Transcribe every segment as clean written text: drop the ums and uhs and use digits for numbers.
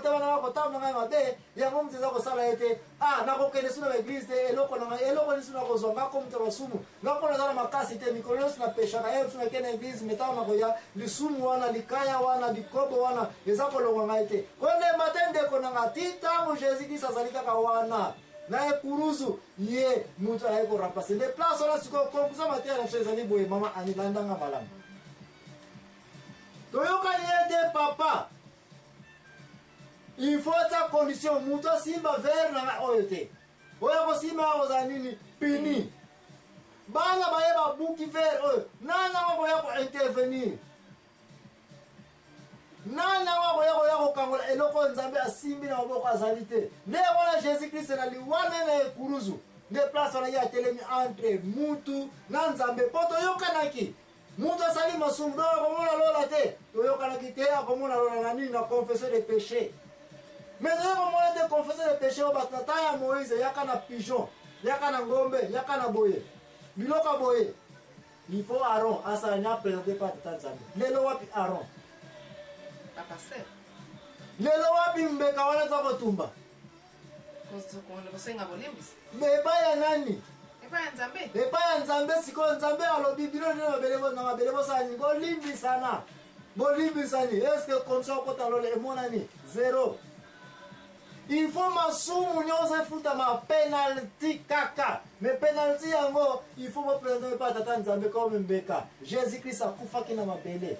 motema na kotama ngai mabe yango muteza kosala ete nakokende suna na église te eloko ni suna kozwa ngako mutu basumu ngako na makasi te mikolo nyonso na peshaka ye suna kende église metaka na koya lisumu wana likaya wana bikobo wana eza kolongwa ngai te kolemba te ndeko na nga ti ntango jésus kristo azali kaka wana na ekuruzu ye mutu aye korapase nde place wana sikoyo konklusion mateya na biso ezali boye mama anilandanga malamu toyokani ete papa il faut ta condition mutu asimba vere na nga oyo te oyo kosimba kozala nini pini bana baye babuki vere oyo nanga bakoya kointervenir nana wakoya kokangola eloko nzambe asimbi na maboko azali te nde wana jésus christ na liwana na ekuruzu nde place wana ye atelemi entre mutu na nzambe mpo toyokanaki mutu asali masumu donc akomona lola te toyokanaki te akomona lola na nini na confession de péché mais toyo komona te confession de péché oyo bato na temps ya moïse yaka na pigeon yaka na ngombe yaka na boye biloko boye il faut Aaron asala ni apresente pa tata nzambe lelo wapi Aaron lelo wapi mbeka wana za kotumba epai ya nani epai ya nzambe sikoyo nzambe alobi bino na mabele bosani bolimbisani eske komisa okota lole emonani zero il faut masumu nyonso efutama penalty kaka mais penalty yango il faut bopresente pa tata nzambe comme mbeka jésus christ akufaki na mabele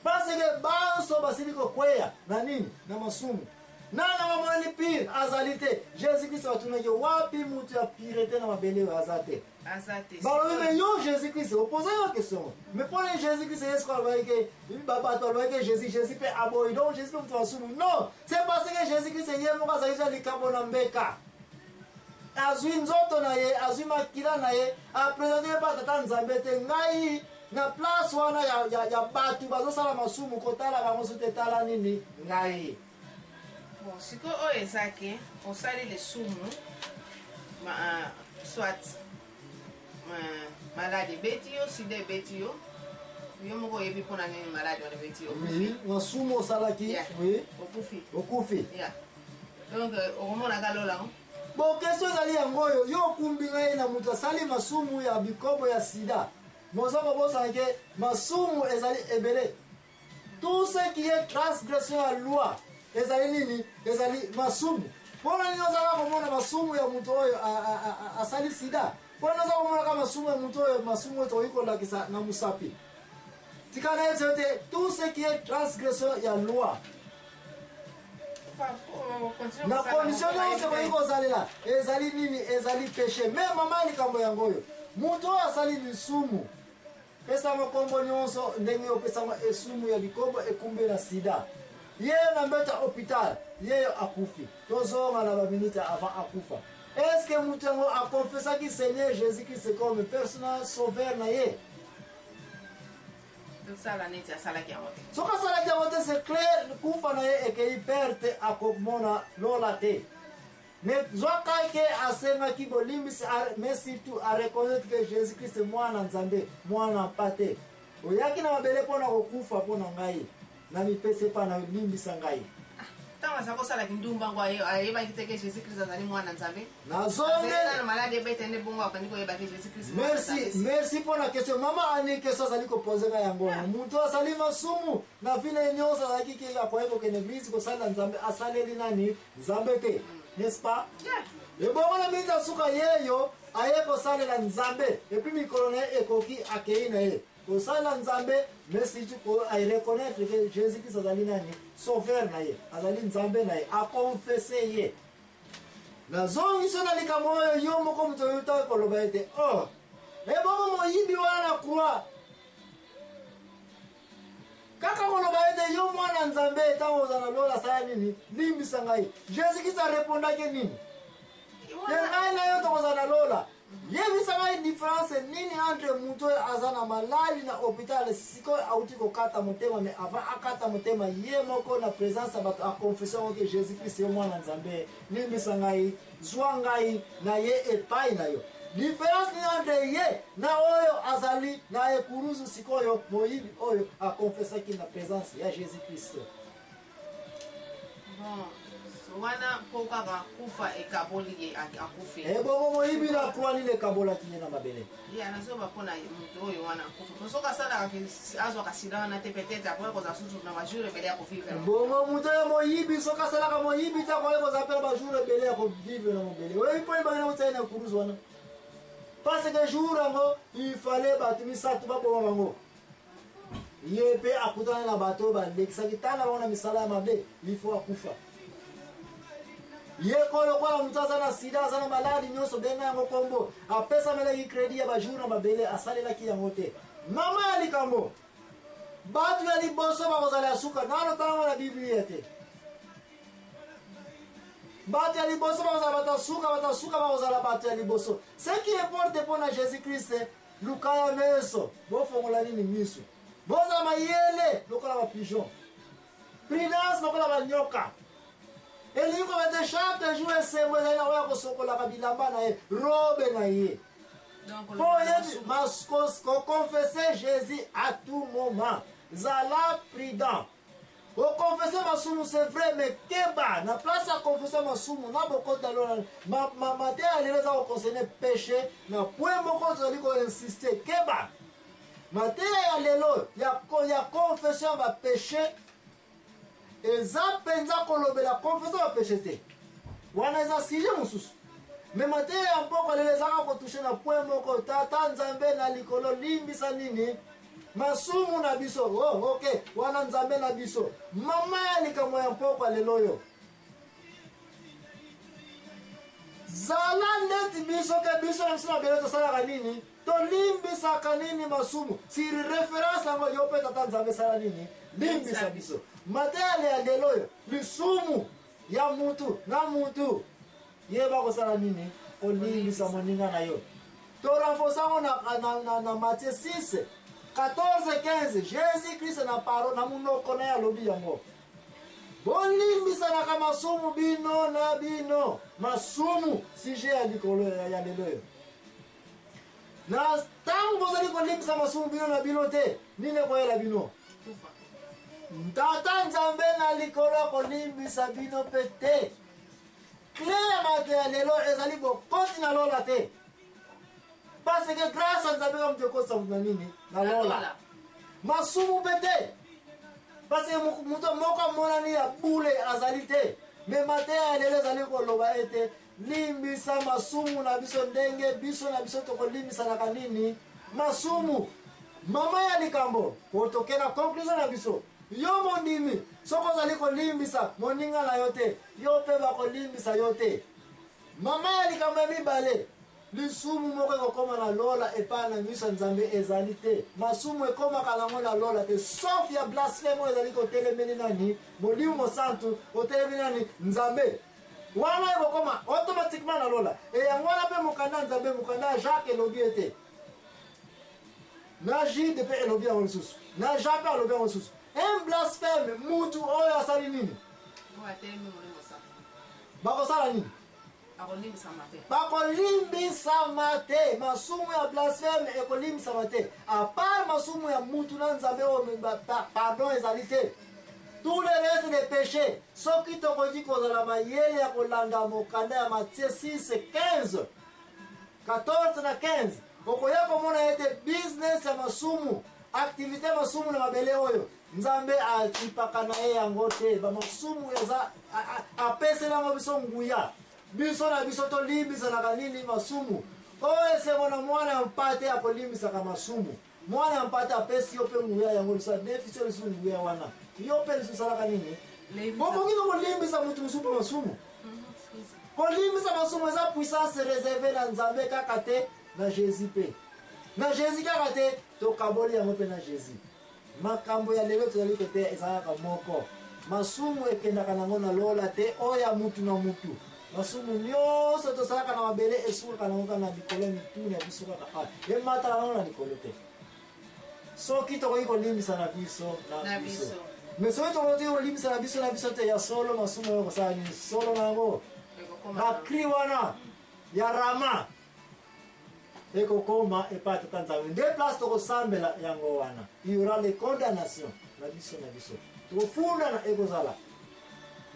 parce que banso basili kokweya na nini na masumu nana wamoni pire azali te jésus christ batunaki wapi mutu ya pire te na mabele oyo aza te balobi me yo jésus christ opoza yo question mais mpona jésus christ yesu alobaki bato alobaki jésus mpe aboyi donc jésus mpe mutu masumu non c'est parce que jésus christ ye moko azali za likambo na mbeka azwi nzoto na ye azwi makila na ye apresente ye pa tata nzambe te ngai na place wana ya bato bazosala masumu kotala bango so te tala nini ngai bon siko oyo ezaki osali lisumu soit maladi ebeti yo sida ebeti yo yo moko oyebi mpona nini maladi wana ebeti yo masumu osalaki okufi donc okomonaka lolango bon question ezali yango oyo yo okumbi ngai na moto asali masumu ya bikobo ya sida moza kobosana ke masumu ezali ebele tout ce qui est transgression ya loi ezali nini ezali masumu mpona nini ozala komona masumu ya moto oyo asali sida mpona oza komonaka masumu ya moto oyo masumu oyo tokoki kolakisa na mosapi tika na ye te tout ce qui est transgression ya loi na condition nyonso ekoki kozalela ezali nini ezali péché me mama likambo yango oyo moto oyo asali lisumu pesama kombo nyonso ndenge opesama esumu ya bikobo ekumbi na sida yeyo na mbeta hôpital yeyo akufi tozonga na baminute avant akufa est-ce que moto yango akonfesaki seigneur jésus christ comme personnel sauveur na ye soki asalaki yango te c'est clair kufa na ye ekei perte akomona lola te mais zwaka ke asengaki bolimbisi mais surtout areconnaitre que jésus christ mwana nzambe mwana mpate oyaki na mabele mpona kokufa mpona ngai na mipese mpa na limbisa ngai ntango aza kosalaki ndumbango ayebaki te ke jésus christ azali mwana nzambe nazongena maladi ebete nde bongo akandi koyebaki jésus christ merci mpona question mama ani question azali kopose ngai yango moto asali masumu na vile nyonso azalaki ke akoye kokende eglise kosala nzambe asaleli nani nzambe te n'est-ce pas ebongo na mingi asuka yeyo aye kosalela nzambe epuis mikolo na ye ekoki akei na ye kosala nzambe mais surtout areconnaître que jésus christ azali nani sauveur na ye azali nzambe na ye akonfese ye nazongi so na likambo oyo yo moko moto oyo otaki koloba ete ebongo moyibi wana na croix kaka koloba ete yo mwana nzambe ntango oza na lola asala nini limbisa ngai jésus christ arepondaki nini te ngai na yo tokozala na lola yebisa ngai différence nini entre moto oyo aza na malali na hôpital sikoyo auti kokata motema mais avant akata motema ye moko na présence ya bato aconfession oke jésus christ yo mwana nzambe limbisa ngai zwa ngai na ye epai na yo différence nini entre ye na oyo azali na ekuruzu sikoyo moyibi oyo akonfesaki na présence ya jésus christ wana pokaka kufa ekaboli ye akufi bongo moyibi na kwani le kabola kinye na mabele ya nazoba pona mutu oyo wana kufa soka sala azwa kasida wana te peut-être après koza susu na majure bele ya kuvivre bongo mutu ya moyibi soka sala ka moyibi ta kwa koza pela majure bele ya kuvivre na mabele wewe ipo ibana utsaina kuruzu wana parce que jour ngo il fallait batimi satu babo bango yepe akutana na bato ba lekisa kitana wana misala ya mabe il faut akufa yekolo kwa mutaza na sida sana maladi nyoso benga yango kombo apesa mele ki credit ya bajuru na mabele asalela ki yango te mama ya likambo batu ya liboso bakozala ya suka nano tango na biblia te batu ya liboso bakozala batasuka bakozala batu ya liboso ce qui importe pona Jésus Christ lukaya meso bofongola nini miso boza mayele lokola ba pigeon prudence lokola ba nyoka eliko bete chaque jour esembo ezali na oyo akosokolaka bilamba na ye robe na ye po ye koconfesse Jésus à tout moment zala prudent oconfesse masumu c'est vrai mais keba na place ya confesse masumu na bokota lona mate ya lelo eza koconcerne péché na point moko tozali koinsiste keba mate ya lelo ya confession ya bapéché eza penza kolobela confession ya péché te wana eza sujet mosusu me mateya ya mpoko lelo ezaka kotushe na point moko tata nzambe na likolo limbisa nini masumu na biso ok wana nzambe na biso mama ya likambo ya mpoko lelo oyo zala ndeti biso ke biso na biso na bele tosalaka nini tolimbisaka nini masumu siri reference yango yo mpe tata nzambe esala nini limbisa biso matele ya lelo oyo lisumu ya mutu na mutu yeba kosala nini kolimbisa moninga na yo torenforce yango na Matthieu 6 14-15 Jésus Christ na paro na munoko na ya lobi yango bolimbisanaka masumu bino na bino masumu sije ya likolo ya lelo oyo na ntango bozali kolimbisa masumu bino na bino te nini ekoyela bino tata nzambe na likolo akolimbisa bino mpe te clé ya mato ya lelo ezali bokoti na lola te parce que grâce à nzambe kamutu ekosa na nini na lola masumu mpe te parce que mutu moko amonani ya bule azali te me mateya ya lelo ezali koloba ete limbisa masumu na biso ndenge biso na biso tokolimbisaka nini masumu mama ya likambo po toke na conclusion na biso yo mondimi soko ozali kolimbisa moninga na yo te yo mpe bakolimbisa yo te mama ya likambo ya mibale lisumu moko ekokoma na lola epai na miso ya nzambe ezali te masumu ekomaka nango na lola te sauf ya blasphème oyo ezali kotelemeli nani molimo mosantu otelemeli nani nzambe wana ekokoma automatiquement na lola eyango wana mpe mokanda ya nzambe mokanda ya Jacques elobi ete na Jude mpe elobi yango lisusu na Jean mpe alobi yango lisusu un blasphème mutu oyo asali nini bakosala nini bakolimbisama te masumu ya blasphème ekolimbisama te apart masumu ya mutu na nzambe oyo pardon ezali te tout le reste de péché soki tokoki kozala mayele ya kolanda mokanda ya Matthieu 6 15 14 na 15 okoya komona ete business ya masumu activité masumu na mabele oyo nzambe atipaka na ye yango te bamasumu eza apeselango biso nguya biso na biso tolimbisanaka nini masumu oyo esengo na mwana ya mpate akolimbisaka masumu mwana ya mpate apesi yo mpe nguya yango liso adefisi yo lisusu nguya wana yo mpe lisusu salaka nini bokoki kolimbisa mutu mosusu mpe masumu kolimbisa masumu eza puissance réserve na nzambe kaka te na Jésus mpe na Jésus kaka te tokaboli yango mpe na Jésus makambo ya lelo tozali kote ezalaka moko masumu ekendaka nango na lola te oyo ya mutu na mutu masumu nyonso tosalaka na mabele esukaka nango kaka na likolo mituni ya biso kaka emataka nango na likolo te soki tokoki kolimbisa na biso na biso me soki tokoki kolimbisa na biso te ya solo masumu oyo kosala nini solo nango bakri wana ya rama ekokoma epai tata nzambe nde place tokosambela yango wana il y aura les condamnations na biso tokofunda na ekozala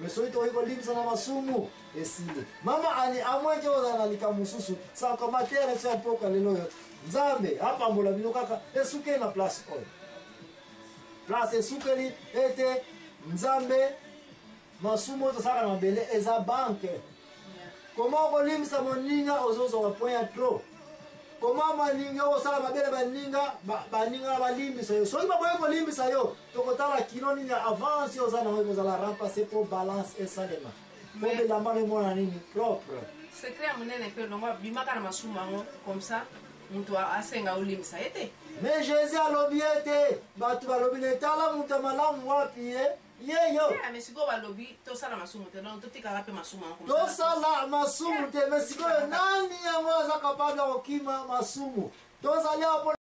mais soki tokoki kolimbisa na masumu esili mama ani amweke oza na likambo mosusu sakoma te na biso ya mpoka lelo oyo nzambe apambola bino kaka esukeli na place oyo place esukeli ete nzambe masumu oyo tosalaka na mabele eza banke koma okolimbisa moninga ozozwa point ya trop koma maninga osala mabele baninga na balimbisa yo soki baboyi kolimbisa yo tokotala kilo nini ya avance oza nango ekozala remplace po balance esalema po bilamba emona nini propre secret ya monene mpe longo bimaka na masumu yango comme ça moto asenga olimbisa ye te mais jésus alobi ete bato balobi netala moto ya malamu wapi ye yeyo mais sikoyo balobi tosala masumu te donc totikaka mpe masumu yango tosala masumu te mais sikoyo nani yango aza kapable ya kokima masumu tozali apo